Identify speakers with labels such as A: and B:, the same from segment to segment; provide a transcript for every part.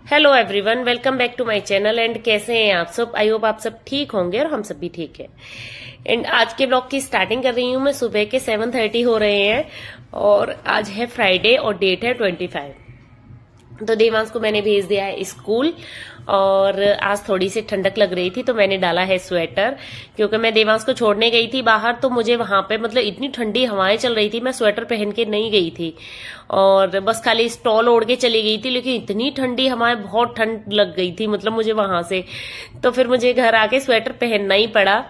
A: Hello everyone, welcome back to my channel. And कैसे हैं आप सब? आई होप आप सब ठीक होंगे और हम सब भी ठीक है। एंड आज के ब्लॉग की स्टार्टिंग कर रही हूँ मैं। सुबह के 7:30 हो रहे हैं और आज है फ्राइडे और डेट है 25। तो देवांश को मैंने भेज दिया है स्कूल और आज थोड़ी सी ठंडक लग रही थी तो मैंने डाला है स्वेटर, क्योंकि मैं देवांश को छोड़ने गई थी बाहर तो मुझे वहां पे मतलब इतनी ठंडी हवाएं चल रही थी, मैं स्वेटर पहन के नहीं गई थी और बस खाली स्टॉल ओढ़ के चली गई थी। लेकिन इतनी ठंडी हवाएं, बहुत ठंड लग गई थी मतलब मुझे वहां से, तो फिर मुझे घर आके स्वेटर पहनना ही पड़ा।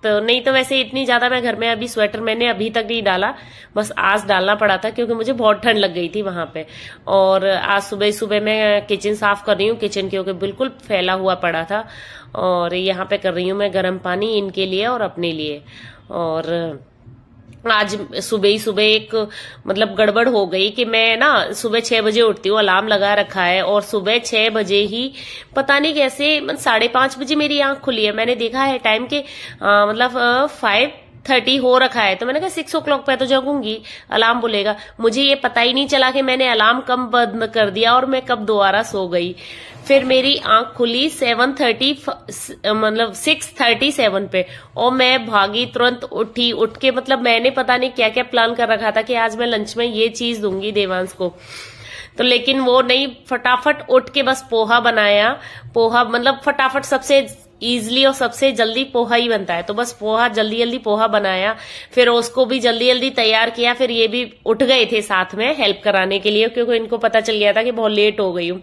A: तो नहीं तो वैसे इतनी ज्यादा मैं घर में अभी स्वेटर मैंने अभी तक नहीं डाला, बस आज डालना पड़ा था क्योंकि मुझे बहुत ठंड लग गई थी वहां पे। और आज सुबह सुबह मैं किचन साफ कर रही हूँ, किचन क्योंकि बिल्कुल फैला हुआ पड़ा था। और यहाँ पे कर रही हूँ मैं गर्म पानी इनके लिए और अपने लिए। और आज सुबह ही सुबह एक मतलब गड़बड़ हो गई कि मैं ना सुबह 6 बजे उठती हूँ, अलार्म लगा रखा है और सुबह 6 बजे ही पता नहीं कैसे 5:30 बजे मेरी आंख खुली है। मैंने देखा है टाइम के मतलब 5:30 हो रखा है, तो मैंने कहा 6 o'clock पे तो जगूंगी, अलार्म बोलेगा। मुझे ये पता ही नहीं चला कि मैंने अलार्म कब बंद कर दिया और मैं कब दोबारा सो गई। फिर मेरी आंख खुली 7:30 मतलब 6:37 पे और मैं भागी, तुरंत उठी। उठ के मतलब मैंने पता नहीं क्या क्या प्लान कर रखा था कि आज मैं लंच में ये चीज दूंगी देवांश को, तो लेकिन वो नहीं, फटाफट उठ के बस पोहा बनाया। पोहा मतलब फटाफट सबसे इजली और सबसे जल्दी पोहा ही बनता है, तो बस पोहा जल्दी जल्दी पोहा बनाया, फिर उसको भी जल्दी जल्दी तैयार किया। फिर ये भी उठ गए थे साथ में हेल्प कराने के लिए, क्योंकि इनको पता चल गया था कि बहुत लेट हो गई हूँ,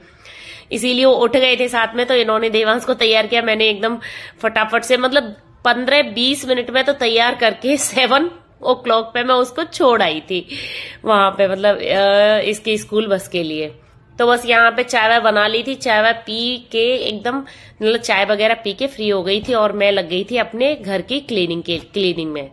A: इसीलिए वो उठ गए थे साथ में। तो इन्होंने देवांश को तैयार किया, मैंने एकदम फटाफट से मतलब 15-20 मिनट में तो तैयार करके 7 o'clock पे मैं उसको छोड़ आई थी वहां पे, मतलब इसके स्कूल बस के लिए। तो बस यहाँ पे चाय वाय बना ली थी, चाय वाय पी के एकदम मतलब चाय वगैरह पी के फ्री हो गई थी और मैं लग गई थी अपने घर की क्लीनिंग में।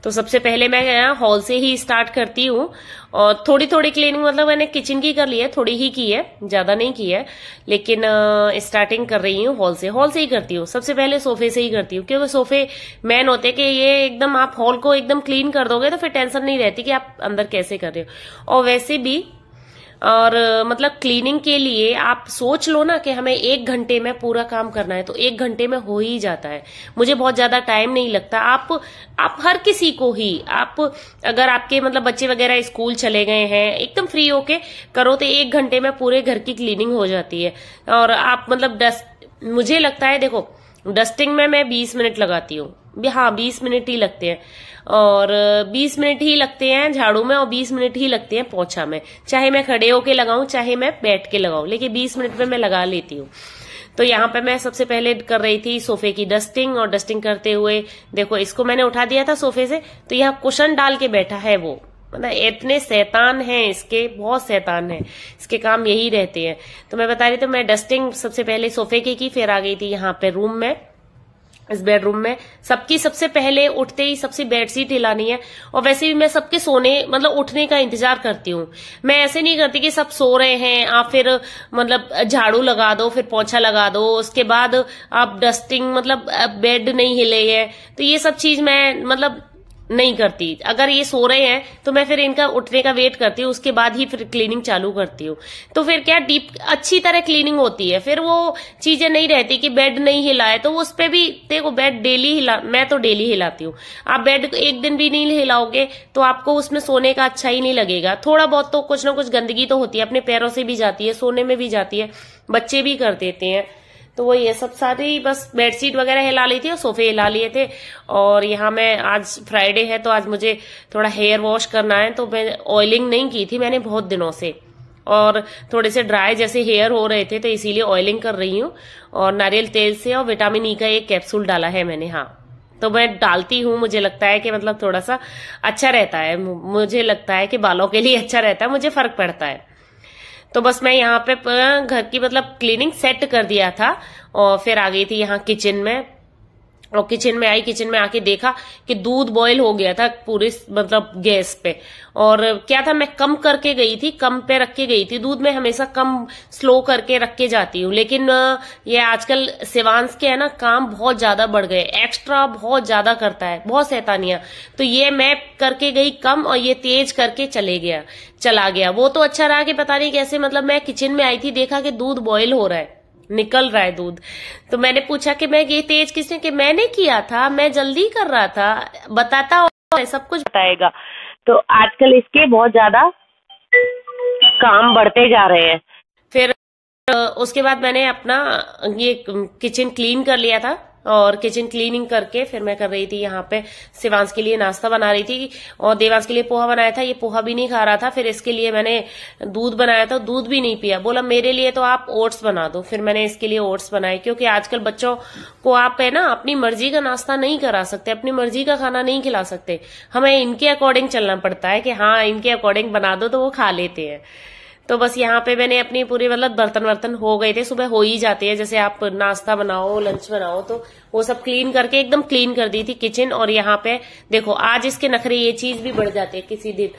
A: तो सबसे पहले मैं यहाँ हॉल से ही स्टार्ट करती हूँ और थोड़ी थोड़ी क्लीनिंग मतलब मैंने किचन की कर ली है, थोड़ी ही की है, ज्यादा नहीं की है, लेकिन स्टार्टिंग कर रही हूँ हॉल से ही करती हूँ। सबसे पहले सोफे से ही करती हूँ, क्योंकि सोफे मेन होते हैं कि ये एकदम आप हॉल को एकदम क्लीन कर दोगे तो फिर टेंशन नहीं रहती कि आप अंदर कैसे कर रहे हो। और वैसे भी और मतलब क्लीनिंग के लिए आप सोच लो ना कि हमें 1 घंटे में पूरा काम करना है तो 1 घंटे में हो ही जाता है। मुझे बहुत ज्यादा टाइम नहीं लगता। आप हर किसी को ही, आप अगर आपके मतलब बच्चे वगैरह स्कूल चले गए हैं, एकदम फ्री होके करो तो 1 घंटे में पूरे घर की क्लीनिंग हो जाती है। और आप मतलब मुझे लगता है, देखो डस्टिंग में मैं 20 मिनट लगाती हूँ, हाँ 20 मिनट ही लगते हैं, और 20 मिनट ही लगते हैं झाड़ू में और 20 मिनट ही लगते हैं पोछा में। चाहे मैं खड़े होके लगाऊं चाहे मैं बैठ के लगाऊं, लेकिन 20 मिनट में मैं लगा लेती हूँ। तो यहाँ पे मैं सबसे पहले कर रही थी सोफे की डस्टिंग, और डस्टिंग करते हुए देखो इसको मैंने उठा दिया था सोफे से, तो यहाँ कुशन डाल के बैठा है वो, मतलब इतने शैतान हैं इसके, बहुत शैतान है, इसके काम यही रहते हैं। तो मैं बता रही थी मैं डस्टिंग सबसे पहले सोफे की फिर आ गई थी यहाँ पे रूम में, इस बेडरूम में सबकी सबसे पहले उठते ही सबसे बेडशीट हिलानी है। और वैसे भी मैं सबके सोने मतलब उठने का इंतजार करती हूँ, मैं ऐसे नहीं करती कि सब सो रहे हैं आप फिर मतलब झाड़ू लगा दो फिर पोछा लगा दो, उसके बाद आप डस्टिंग मतलब बेड नहीं हिले है, तो ये सब चीज मैं मतलब नहीं करती। अगर ये सो रहे हैं तो मैं फिर इनका उठने का वेट करती हूँ, उसके बाद ही फिर क्लीनिंग चालू करती हूँ। तो फिर क्या डीप अच्छी तरह क्लीनिंग होती है, फिर वो चीजें नहीं रहती कि बेड नहीं हिलाए। तो उस पे भी देखो बेड डेली मैं तो डेली हिलाती हूँ। आप बेड एक दिन भी नहीं हिलाओगे तो आपको उसमें सोने का अच्छा ही नहीं लगेगा। थोड़ा बहुत तो कुछ ना कुछ गंदगी तो होती है, अपने पैरों से भी जाती है, सोने में भी जाती है, बच्चे भी कर देते हैं। तो वो ये सब सारी बस बेडशीट वगैरह हिला ली थी और सोफे हिला लिए थे। और यहाँ मैं आज फ्राइडे है तो आज मुझे थोड़ा हेयर वॉश करना है, तो मैं ऑयलिंग नहीं की थी मैंने बहुत दिनों से, और थोड़े से ड्राई जैसे हेयर हो रहे थे तो इसीलिए ऑयलिंग कर रही हूँ। और नारियल तेल से और विटामिन ई का एक कैप्सूल डाला है मैंने, हाँ तो मैं डालती हूँ, मुझे लगता है कि मतलब थोड़ा सा अच्छा रहता है, मुझे लगता है कि बालों के लिए अच्छा रहता है, मुझे फर्क पड़ता है। तो बस मैं यहाँ पे घर की मतलब क्लीनिंग सेट कर दिया था और फिर आ गई थी यहाँ किचन में। और किचन में आई, किचन में आके देखा कि दूध बॉईल हो गया था पूरे मतलब गैस पे। और क्या था, मैं कम करके गई थी, कम पे रख के गई थी दूध। में हमेशा कम स्लो करके रख के जाती हूँ, लेकिन ये आजकल शिवांश के है ना काम बहुत ज्यादा बढ़ गए, एक्स्ट्रा बहुत ज्यादा करता है, बहुत शैतानियां। तो ये मैं करके गई कम और ये तेज करके चला गया। वो तो अच्छा रहा कि पता नहीं कैसे, मतलब मैं किचन में आई थी, देखा कि दूध बॉईल हो रहा है, निकल रहा है दूध। तो मैंने पूछा कि मैं ये तेज किसने, कि मैंने किया था, मैं जल्दी कर रहा था, बताता और सब कुछ बताएगा। तो आजकल इसके बहुत ज्यादा काम बढ़ते जा रहे हैं। फिर उसके बाद मैंने अपना ये किचन क्लीन कर लिया था, और किचन क्लीनिंग करके फिर मैं कर रही थी यहाँ पे शिवांश के लिए नाश्ता बना रही थी, और देवांश के लिए पोहा बनाया था। ये पोहा भी नहीं खा रहा था, फिर इसके लिए मैंने दूध बनाया था, दूध भी नहीं पिया। बोला मेरे लिए तो आप ओट्स बना दो, फिर मैंने इसके लिए ओट्स बनाए। क्योंकि आजकल बच्चों को आप है ना अपनी मर्जी का नाश्ता नहीं करा सकते, अपनी मर्जी का खाना नहीं खिला सकते, हमें इनके अकॉर्डिंग चलना पड़ता है कि हाँ इनके अकॉर्डिंग बना दो तो वो खा लेते हैं। तो बस यहाँ पे मैंने अपनी पूरी मतलब बर्तन हो गए थे, सुबह हो ही जाती है, जैसे आप नाश्ता बनाओ लंच बनाओ तो वो सब क्लीन करके एकदम क्लीन कर दी थी किचन। और यहाँ पे देखो आज इसके नखरे ये चीज भी बढ़ जाती है किसी दिन,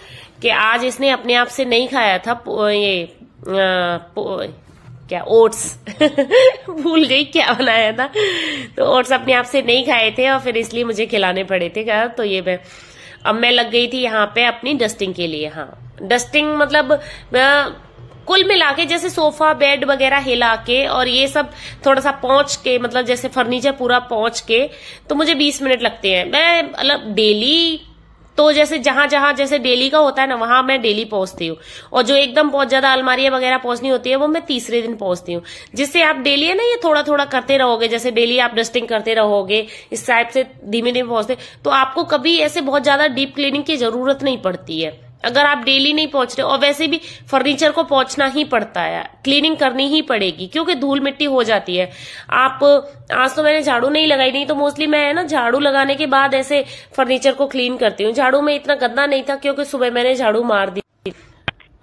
A: कि आज इसने अपने आप से नहीं खाया था ये क्या ओट्स भूल गई क्या बनाया था। तो ओट्स अपने आप से नहीं खाए थे और फिर इसलिए मुझे खिलाने पड़े थे। क्या तो ये अब मैं लग गई थी यहाँ पे अपनी डस्टिंग के लिए। हाँ डस्टिंग मतलब कुल मिला के जैसे सोफा बेड वगैरह हिला के और ये सब थोड़ा सा पोंछ के, मतलब जैसे फर्नीचर पूरा पोंछ के, तो मुझे 20 मिनट लगते हैं। मैं मतलब डेली तो जैसे जहां जहां जैसे डेली का होता है ना वहां मैं डेली पहुंचती हूँ, और जो एकदम बहुत ज्यादा अलमारियां वगैरह पहुंचनी होती है वो मैं तीसरे दिन पहुंचती हूँ। जिससे आप डेली है ना ये थोड़ा थोड़ा करते रहोगे, जैसे डेली आप डस्टिंग करते रहोगे इस टाइप से धीमे धीमे पहुंचते, तो आपको कभी ऐसे बहुत ज्यादा डीप क्लीनिंग की जरूरत नहीं पड़ती है अगर आप डेली नहीं पहुंच रहे। और वैसे भी फर्नीचर को पहुंचना ही पड़ता है, क्लीनिंग करनी ही पड़ेगी क्योंकि धूल मिट्टी हो जाती है। आप आज तो मैंने झाड़ू नहीं लगाई, नहीं तो मोस्टली मैं है ना झाड़ू लगाने के बाद ऐसे फर्नीचर को क्लीन करती हूँ। झाड़ू में इतना गंदा नहीं था क्योंकि सुबह मैंने झाड़ू मार दी।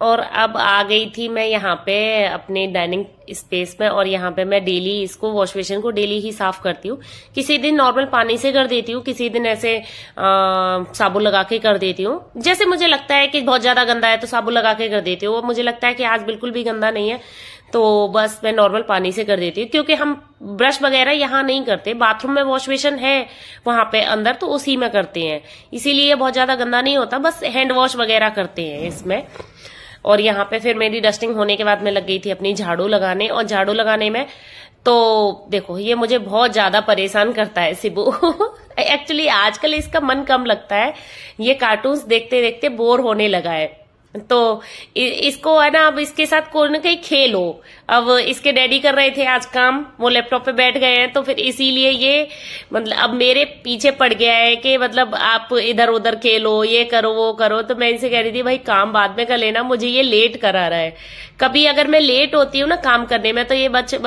A: और अब आ गई थी मैं यहाँ पे अपने डाइनिंग स्पेस में, और यहाँ पे मैं डेली इसको वॉश बेसिन को डेली ही साफ करती हूँ। किसी दिन नॉर्मल पानी से कर देती हूँ, किसी दिन ऐसे साबुन लगा के कर देती हूँ। जैसे मुझे लगता है कि बहुत ज्यादा गंदा है तो साबुन लगा के कर देती हूँ, मुझे लगता है कि आज बिल्कुल भी गंदा नहीं है तो बस मैं नॉर्मल पानी से कर देती हूँ। क्योंकि हम ब्रश वगैरह यहाँ नहीं करते, बाथरूम में वॉश बेसिन है वहां पे अंदर तो उसी में करते हैं, इसीलिए बहुत ज्यादा गंदा नहीं होता, बस हैंड वॉश वगैरह करते हैं इसमें। और यहाँ पे फिर मेरी डस्टिंग होने के बाद मैं लग गई थी अपनी झाड़ू लगाने, और झाड़ू लगाने में तो देखो ये मुझे बहुत ज्यादा परेशान करता है सिबू एक्चुअली आजकल इसका मन कम लगता है, ये कार्टून्स देखते देखते बोर होने लगा है, तो इसको है ना अब इसके साथ कोई ना कहीं खेल हो। अब इसके डैडी कर रहे थे आज काम, वो लैपटॉप पे बैठ गए हैं, तो फिर इसीलिए ये मतलब अब मेरे पीछे पड़ गया है कि मतलब आप इधर उधर खेलो, ये करो वो करो। तो मैं इनसे कह रही थी भाई काम बाद में कर लेना, मुझे ये लेट करा रहा है। कभी अगर मैं लेट होती हूँ ना काम करने में तो ये बच्चे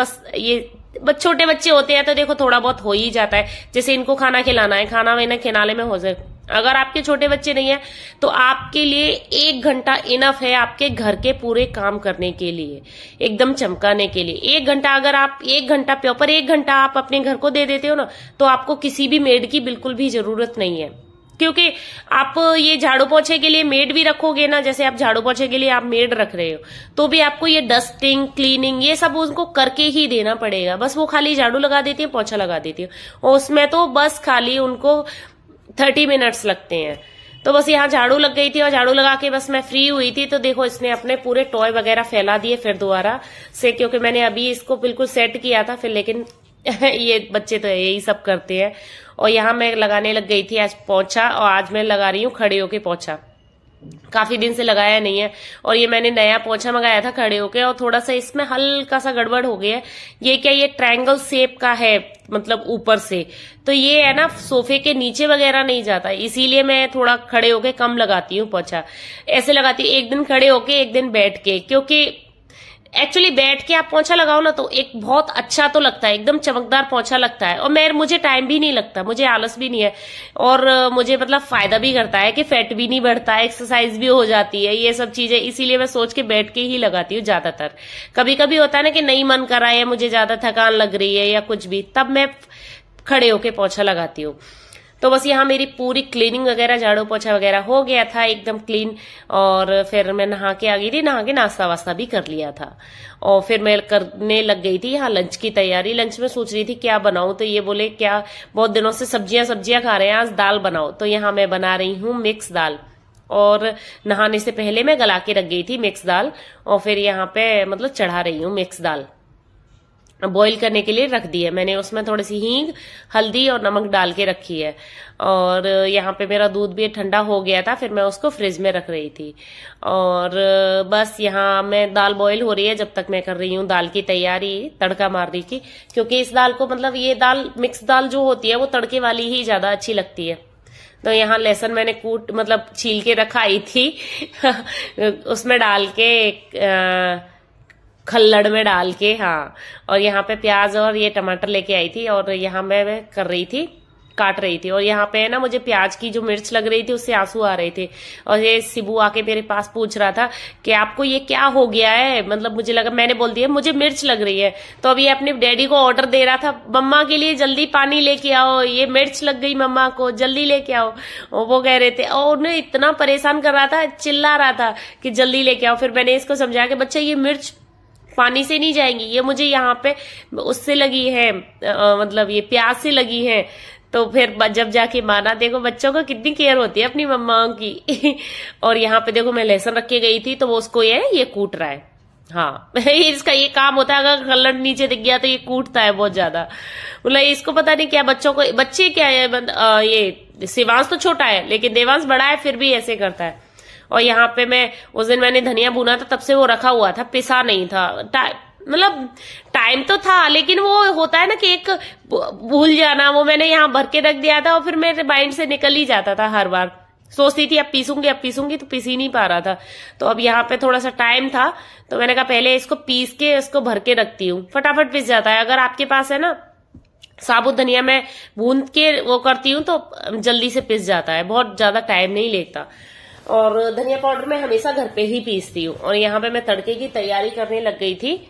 A: छोटे बच्चे होते हैं तो देखो थोड़ा बहुत हो ही जाता है, जैसे इनको खाना खिलाना है, खाना वाना खिलाने में हो जाए। अगर आपके छोटे बच्चे नहीं है तो आपके लिए 1 घंटा इनफ है आपके घर के पूरे काम करने के लिए, एकदम चमकाने के लिए। 1 घंटा अगर आप 1 घंटा प्रॉपर 1 घंटा आप अपने घर को दे देते हो ना तो आपको किसी भी मेड की बिल्कुल भी जरूरत नहीं है। क्योंकि आप ये झाड़ू पोछे के लिए मेड भी रखोगे ना, जैसे आप झाड़ू पोछे के लिए आप मेड रख रहे हो तो भी आपको ये डस्टिंग क्लीनिंग ये सब उनको करके ही देना पड़ेगा। बस वो खाली झाड़ू लगा देती है, पोछा लगा देती है, और उसमें तो बस खाली उनको 30 मिनट्स लगते हैं। तो बस यहाँ झाड़ू लग गई थी और झाड़ू लगा के बस मैं फ्री हुई थी तो देखो इसने अपने पूरे टॉय वगैरह फैला दिए फिर दोबारा से, क्योंकि मैंने अभी इसको बिल्कुल सेट किया था फिर, लेकिन ये बच्चे तो यही सब करते हैं। और यहाँ मैं लगाने लग गई थी आज पोछा, और आज मैं लगा रही हूँ खड़े होके पोछा, काफी दिन से लगाया नहीं है। और ये मैंने नया पोछा मंगाया था खड़े होके, और थोड़ा सा इसमें हल्का सा गड़बड़ हो गया है। ये क्या ये ट्रायंगल शेप का है, मतलब ऊपर से, तो ये है ना सोफे के नीचे वगैरह नहीं जाता, इसीलिए मैं थोड़ा खड़े होके कम लगाती हूँ पोछा। ऐसे लगाती हूँ एक दिन खड़े होके एक दिन बैठ के, क्योंकि एक्चुअली बैठ के आप पोछा लगाओ ना तो एक बहुत अच्छा तो लगता है, एकदम चमकदार पोछा लगता है। और मुझे टाइम भी नहीं लगता, मुझे आलस भी नहीं है, और मुझे मतलब फायदा भी करता है कि फैट भी नहीं बढ़ता है, एक्सरसाइज भी हो जाती है, ये सब चीजें। इसीलिए मैं सोच के बैठ के ही लगाती हूँ ज्यादातर। कभी कभी होता है ना कि नहीं मन कर रहा है, मुझे ज्यादा थकान लग रही है या कुछ भी, तब मैं खड़े होके पोछा लगाती हूँ। तो बस यहाँ मेरी पूरी क्लीनिंग वगैरह, झाड़ू पोछा वगैरह हो गया था एकदम क्लीन। और फिर मैं नहा के आ गई थी, नहा के नाश्ता वास्ता भी कर लिया था। और फिर मैं करने लग गई थी यहाँ लंच की तैयारी। लंच में सोच रही थी क्या बनाऊं, तो ये बोले क्या बहुत दिनों से सब्जियां खा रहे हैं, आज दाल बनाओ। तो यहाँ मैं बना रही हूँ मिक्स दाल। और नहाने से पहले मैं गला के रख गई थी मिक्स दाल, और फिर यहाँ पे मतलब चढ़ा रही हूँ मिक्स दाल। बॉईल करने के लिए रख दी है मैंने, उसमें थोड़ी सी हींग, हल्दी और नमक डाल के रखी है। और यहाँ पे मेरा दूध भी ठंडा हो गया था, फिर मैं उसको फ्रिज में रख रही थी। और बस यहाँ मैं दाल बॉईल हो रही है, जब तक मैं कर रही हूँ दाल की तैयारी, तड़का मार रही थी। क्योंकि इस दाल को मतलब ये दाल मिक्स दाल जो होती है वो तड़के वाली ही ज्यादा अच्छी लगती है। तो यहाँ लहसुन मैंने मतलब छील के रखाई थी उसमें डाल के खल्लड़ में डाल के, हाँ। और यहाँ पे प्याज और ये टमाटर लेके आई थी, और यहाँ मैं कर रही थी, काट रही थी। और यहाँ पे ना मुझे प्याज की जो मिर्च लग रही थी उससे आंसू आ रहे थे। और ये शिबू आके मेरे पास पूछ रहा था कि आपको ये क्या हो गया है, मतलब मुझे लगा, मैंने बोल दिया मुझे मिर्च लग रही है। तो अभी अपने डैडी को ऑर्डर दे रहा था, मम्मा के लिए जल्दी पानी लेके आओ, ये मिर्च लग गई मम्मा को, जल्दी लेके आओ। और वो कह रहे थे, और उन्हें इतना परेशान कर रहा था, चिल्ला रहा था कि जल्दी लेके आओ। फिर मैंने इसको समझाया कि बच्चा ये मिर्च पानी से नहीं जाएंगी, ये मुझे यहाँ पे उससे लगी है, मतलब ये प्याज से लगी है। तो फिर जब जाके माना, देखो बच्चों को कितनी केयर होती है अपनी मम्माओं की और यहाँ पे देखो मैं लहसुन रख के गई थी, तो वो उसको ये कूट रहा है। हाँ इसका ये काम होता है, अगर कलर नीचे दिख गया तो ये कूटता है बहुत ज्यादा। मतलब इसको पता नहीं क्या, बच्चे क्या है, ये शिवांश तो छोटा है लेकिन देवांश बड़ा है, फिर भी ऐसे करता है। और यहाँ पे मैं उस दिन मैंने धनिया भुना था, तब से वो रखा हुआ था, पिसा नहीं था। मतलब टाइम तो था, लेकिन वो होता है ना कि एक भूल जाना, वो मैंने यहाँ भर के रख दिया था और फिर मेरे माइंड से निकल ही जाता था हर बार। सोचती थी अब पीसूंगी तो पीस ही नहीं पा रहा था। तो अब यहाँ पे थोड़ा सा टाइम था, तो मैंने कहा पहले इसको पीस के इसको भर के रखती हूँ, फटाफट पिस जाता है। अगर आपके पास है ना साबुत धनिया, मैं भून के वो करती हूँ तो जल्दी से पिस जाता है, बहुत ज्यादा टाइम नहीं लेता। और धनिया पाउडर मैं हमेशा घर पे ही पीसती हूँ। और यहाँ पे मैं तड़के की तैयारी करने लग गई थी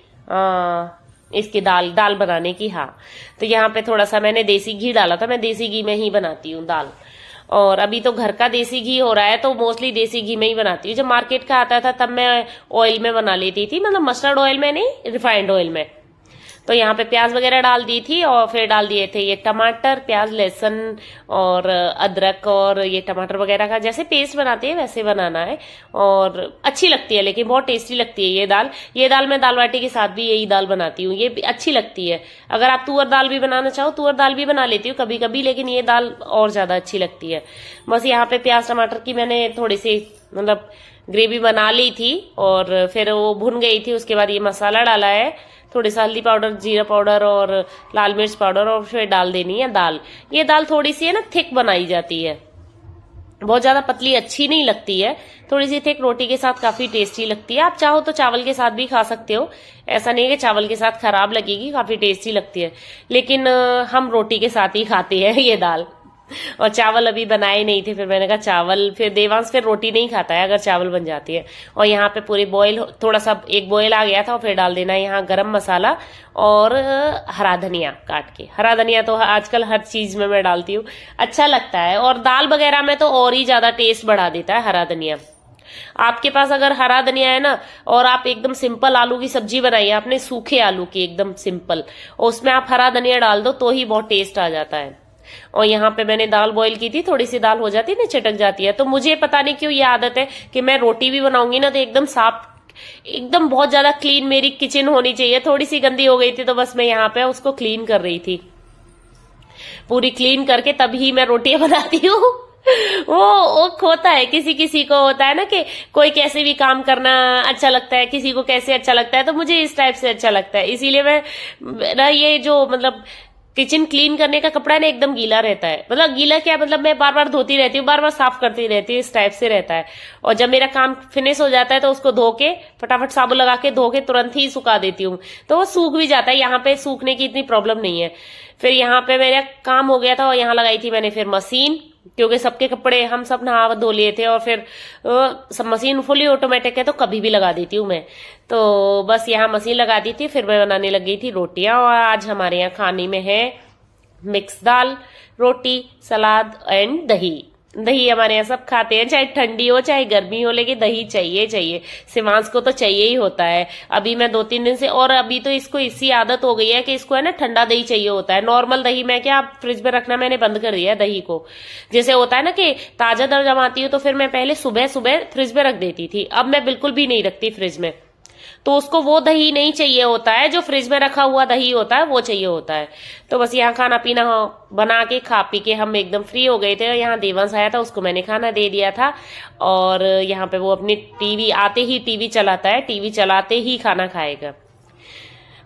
A: इसकी दाल बनाने की। हाँ, तो यहाँ पे थोड़ा सा मैंने देसी घी डाला था, मैं देसी घी में ही बनाती हूँ दाल। और अभी तो घर का देसी घी हो रहा है, तो मोस्टली देसी घी में ही बनाती हूँ। जब मार्केट का आता था तब मैं ऑयल में बना लेती थी, मतलब मस्टर्ड ऑयल में नहीं, रिफाइंड ऑयल में। तो यहाँ पे प्याज वगैरह डाल दी थी, और फिर डाल दिए थे ये टमाटर, प्याज, लहसुन और अदरक, और ये टमाटर वगैरह का जैसे पेस्ट बनाते हैं वैसे बनाना है। और अच्छी लगती है, लेकिन बहुत टेस्टी लगती है ये दाल मैं दाल बाटी के साथ भी यही दाल बनाती हूँ, ये अच्छी लगती है। अगर आप तुअर दाल भी बनाना चाहो, तुअर दाल भी बना लेती हूँ कभी कभी, लेकिन ये दाल और ज्यादा अच्छी लगती है। बस यहाँ पे प्याज टमाटर की मैंने थोड़ी सी मतलब ग्रेवी बना ली थी, और फिर वो भुन गई थी। उसके बाद ये मसाला डाला है, थोड़ी सा हल्दी पाउडर, जीरा पाउडर और लाल मिर्च पाउडर, और फिर डाल देनी है दाल। ये दाल थोड़ी सी है ना थिक बनाई जाती है, बहुत ज्यादा पतली अच्छी नहीं लगती है, थोड़ी सी थिक रोटी के साथ काफी टेस्टी लगती है। आप चाहो तो चावल के साथ भी खा सकते हो, ऐसा नहीं है कि चावल के साथ खराब लगेगी, काफी टेस्टी लगती है। लेकिन हम रोटी के साथ ही खाते हैं ये दाल। और चावल अभी बनाए नहीं थे, फिर मैंने कहा चावल, फिर देवांश फिर रोटी नहीं खाता है अगर चावल बन जाती है। और यहाँ पे पूरी बॉयल, थोड़ा सा एक बॉयल आ गया था, और फिर डाल देना है यहाँ गरम मसाला और हरा धनिया काट के। हरा धनिया तो आजकल हर चीज में मैं डालती हूँ, अच्छा लगता है। और दाल वगैरह में तो और ही ज्यादा टेस्ट बढ़ा देता है हरा धनिया। आपके पास अगर हरा धनिया है ना, और आप एकदम सिंपल आलू की सब्जी बनाई है आपने, सूखे आलू की एकदम सिंपल, और उसमें आप हरा धनिया डाल दो तो ही बहुत टेस्ट आ जाता है। और यहाँ पे मैंने दाल बॉईल की थी, थोड़ी सी दाल हो जाती है ना, चटक जाती है। तो मुझे पता नहीं क्यों ये आदत है कि मैं रोटी भी बनाऊंगी ना तो एकदम साफ, एकदम बहुत ज्यादा क्लीन मेरी किचन होनी चाहिए। थोड़ी सी गंदी हो गई थी तो बस मैं यहाँ पे उसको क्लीन कर रही थी, पूरी क्लीन करके तभी मैं रोटियां बनाती हूँ। वो होता है, किसी किसी को होता है ना कि कोई कैसे भी काम करना अच्छा लगता है, किसी को कैसे अच्छा लगता है, तो मुझे इस टाइप से अच्छा लगता है। इसीलिए मैं ये जो मतलब किचन क्लीन करने का कपड़ा ना एकदम गीला रहता है, मतलब गीला क्या, मतलब मैं बार बार धोती रहती हूँ, बार बार साफ करती रहती हूँ, इस टाइप से रहता है। और जब मेरा काम फिनिश हो जाता है तो उसको धो के फटाफट साबुन लगा के धो के तुरंत ही सुखा देती हूँ, तो वो सूख भी जाता है। यहाँ पे सूखने की इतनी प्रॉब्लम नहीं है। फिर यहाँ पे मेरा काम हो गया था, और यहाँ लगाई थी मैंने फिर मशीन, क्योंकि सबके कपड़े हम सब नहा धो लिए थे। और फिर सब मशीन फुली ऑटोमेटिक है तो कभी भी लगा देती हूँ मैं, तो बस यहाँ मशीन लगा दी थी। फिर मैं बनाने लग गई थी रोटियां, और आज हमारे यहाँ खाने में है mix dal, roti, salad and दही। दही हमारे यहाँ सब खाते हैं, चाहे ठंडी हो चाहे गर्मी हो, लेकिन दही चाहिए चाहिए। शिवांश को तो चाहिए ही होता है। अभी मैं 2-3 दिन से, और अभी तो इसको इसी आदत हो गई है कि इसको है ना ठंडा दही चाहिए होता है। नॉर्मल दही मैं क्या फ्रिज में रखना मैंने बंद कर दिया है दही को। जैसे होता है ना कि ताजा दही जमाती हूँ तो फिर मैं पहले सुबह सुबह फ्रिज में रख देती थी, अब मैं बिल्कुल भी नहीं रखती फ्रिज में। तो उसको वो दही नहीं चाहिए होता है जो फ्रिज में रखा हुआ दही होता है, वो चाहिए होता है। तो बस यहाँ खाना पीना बना के खा पी के हम एकदम फ्री हो गए थे। यहाँ देवांश आया था, उसको मैंने खाना दे दिया था, और यहाँ पे वो अपनी टीवी आते ही टीवी चलाता है, टीवी चलाते ही खाना खाएगा।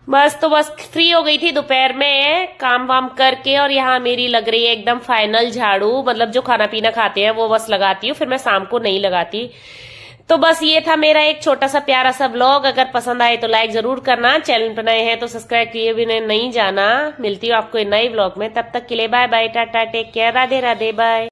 A: बस तो बस फ्री हो गई थी दोपहर में काम वाम करके, और यहाँ मेरी लग रही है एकदम फाइनल झाड़ू। मतलब जो खाना पीना खाते हैं वो बस लगाती हूँ, फिर मैं शाम को नहीं लगाती। तो बस ये था मेरा एक छोटा सा प्यारा सा व्लॉग। अगर पसंद आए तो लाइक जरूर करना, चैनल पर नए हैं तो सब्सक्राइब किए बिना नहीं जाना। मिलती हूँ आपको नए व्लॉग में, तब तक के लिए bye bye, tata, take care, Radhe Radhe, bye.